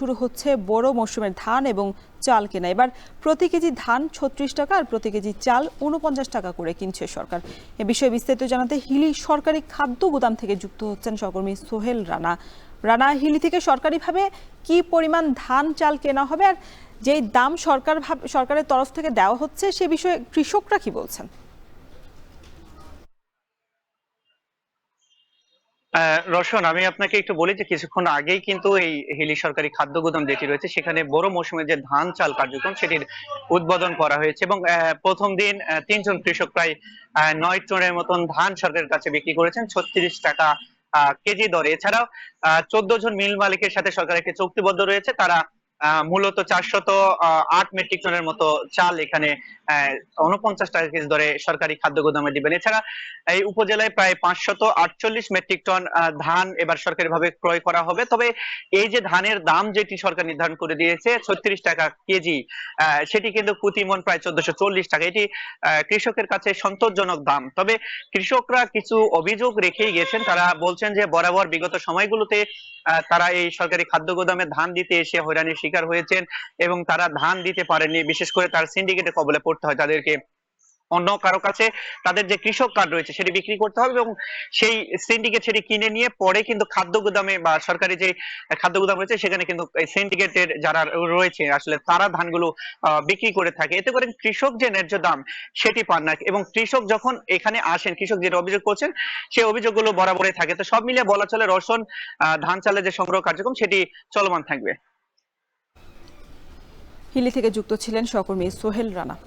শুরু হচ্ছে বড় মৌসুমের ধান এবং চাল কেনা। এবার প্রতি কেজি ধান ৩৬ টাকা আর প্রতি কেজি চাল ৪৯ টাকা করে কিনছে সরকার। এ বিষয়ে বিস্তারিত জানাতে হিলি সরকারি খাদ্য গুদাম থেকে যুক্ত হচ্ছেন সহকর্মী সোহেল রানা। রানা, হিলি থেকে সরকারিভাবে কি পরিমাণ ধান চাল কেনা হবে আর যেই দাম সরকারের তরফ থেকে দেওয়া হচ্ছে সে বিষয়ে কৃষকরা কি বলছেন? রওশন, আমি আপনাকে একটু বলি যে কিছুক্ষণ আগেই কিন্তু এই হিলি সরকারি খাদ্য গুদাম যেটি রয়েছে সেখানে বড় মৌসুমে যে ধান চাল কার্যক্রম সেটির উদ্বোধন করা হয়েছে এবং প্রথম দিন ৩ জন কৃষক প্রায় ৯ টনের মতন ধান সরকারের কাছে বিক্রি করেছেন ৩৬ টাকা কেজি দরে। এছাড়াও ১৪ জন মিল মালিকের সাথে সরকার একটি চুক্তিবদ্ধ রয়েছে। তারা মূলত ৪০৮ মেট্রিক টনের মতো চাল এখানে ৪৯ টাকা কেজি দরে সরকারি খাদ্য গুদামে দিবেন। এছাড়া এই উপজেলায় প্রায় ৫৪৮ মেট্রিক টন ধান এবার সরকারিভাবে ক্রয় করা হবে। তবে এই যে ধানের দাম যেটি সরকার নির্ধারণ করে দিয়েছে ৩৬ টাকা কেজি, সেটি কিন্তু প্রতি মণ প্রায় ১৪৪০ টাকা। এটি কৃষকের কাছে সন্তোষজনক দাম। তবে কৃষকরা কিছু অভিযোগ রেখেই গেছেন। তারা বলছেন যে বরাবর বিগত সময়গুলোতে তারা এই সরকারি খাদ্য গুদামে ধান দিতে এসে হয়রানির শিকার হয়েছেন এবং তারা ধান দিতে পারেননি। বিশেষ করে তার সিন্ডিকেটের কবলে পড়তে হয় তাদেরকে। অন্য কারো কাছে তাদের যে কৃষক কার্ড রয়েছে সেটি বিক্রি করতে হবে এবং সেই সিন্ডিকেট সেটি কিনে নিয়ে পরে কিন্তু খাদ্য গুদামে বা সরকারি যে খাদ্য গুদাম রয়েছে সেখানে কিন্তু এই সিন্ডিকেটের যারা রয়েছে আসলে তারা ধানগুলো বিক্রি করে থাকে। এতে করে কৃষক যে ন্যায্য দাম সেটি পান না এবং কৃষক যখন এখানে আসেন, কৃষক যেটা অভিযোগ করছেন সেই অভিযোগগুলো বরাবরই থাকে। তো সব মিলিয়ে বলা চলে রওশন, ধান চালের যে সংগ্রহ কার্যক্রম সেটি চলমান থাকবে। হিলি থেকে যুক্ত ছিলেন সহকর্মী সোহেল রানা।